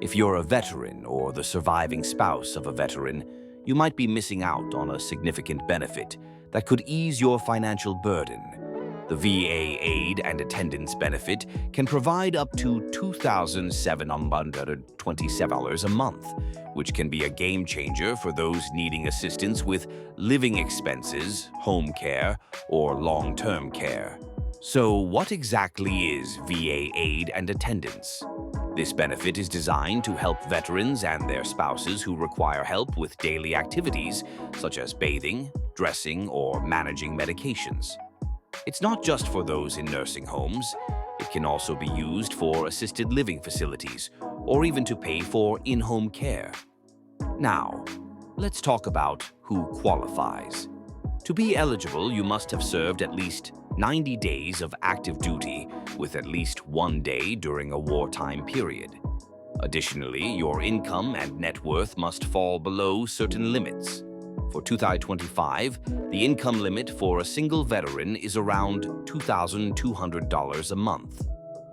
If you're a veteran or the surviving spouse of a veteran, you might be missing out on a significant benefit that could ease your financial burden. The VA Aid and Attendance Benefit can provide up to $2,727 a month, which can be a game changer for those needing assistance with living expenses, home care, or long-term care. So what exactly is VA Aid and Attendance? This benefit is designed to help veterans and their spouses who require help with daily activities such as bathing, dressing, or managing medications. It's not just for those in nursing homes. It can also be used for assisted living facilities or even to pay for in-home care. Now, let's talk about who qualifies. To be eligible, you must have served at least 90 days of active duty with at least 1 day during a wartime period. Additionally, your income and net worth must fall below certain limits. For 2025, the income limit for a single veteran is around $2,200 a month,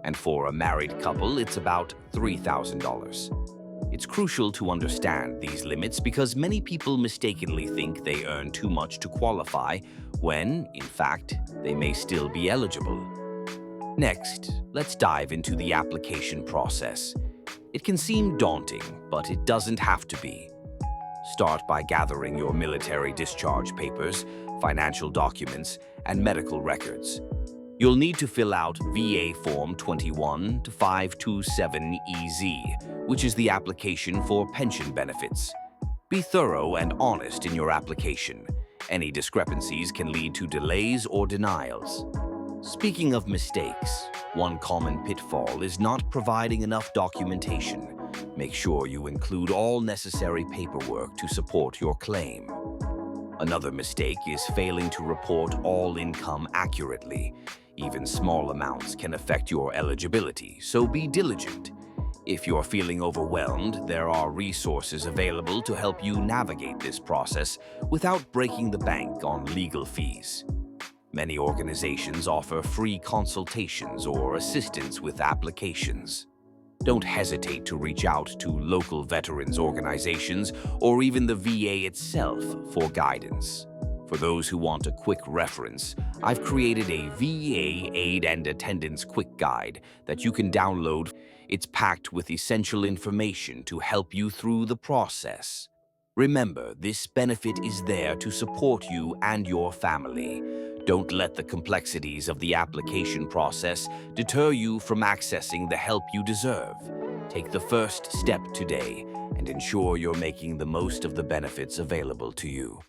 and for a married couple, it's about $3,000. It's crucial to understand these limits because many people mistakenly think they earn too much to qualify when, in fact, they may still be eligible. Next, let's dive into the application process. It can seem daunting, but it doesn't have to be. Start by gathering your military discharge papers, financial documents, and medical records. You'll need to fill out VA Form 21 to 527EZ, which is the application for pension benefits. Be thorough and honest in your application. Any discrepancies can lead to delays or denials. Speaking of mistakes, one common pitfall is not providing enough documentation. Make sure you include all necessary paperwork to support your claim. Another mistake is failing to report all income accurately. Even small amounts can affect your eligibility, so be diligent. If you're feeling overwhelmed, there are resources available to help you navigate this process without breaking the bank on legal fees. Many organizations offer free consultations or assistance with applications. Don't hesitate to reach out to local veterans organizations or even the VA itself for guidance. For those who want a quick reference, I've created a VA Aid and Attendance Quick Guide that you can download. It's packed with essential information to help you through the process. Remember, this benefit is there to support you and your family. Don't let the complexities of the application process deter you from accessing the help you deserve. Take the first step today and ensure you're making the most of the benefits available to you.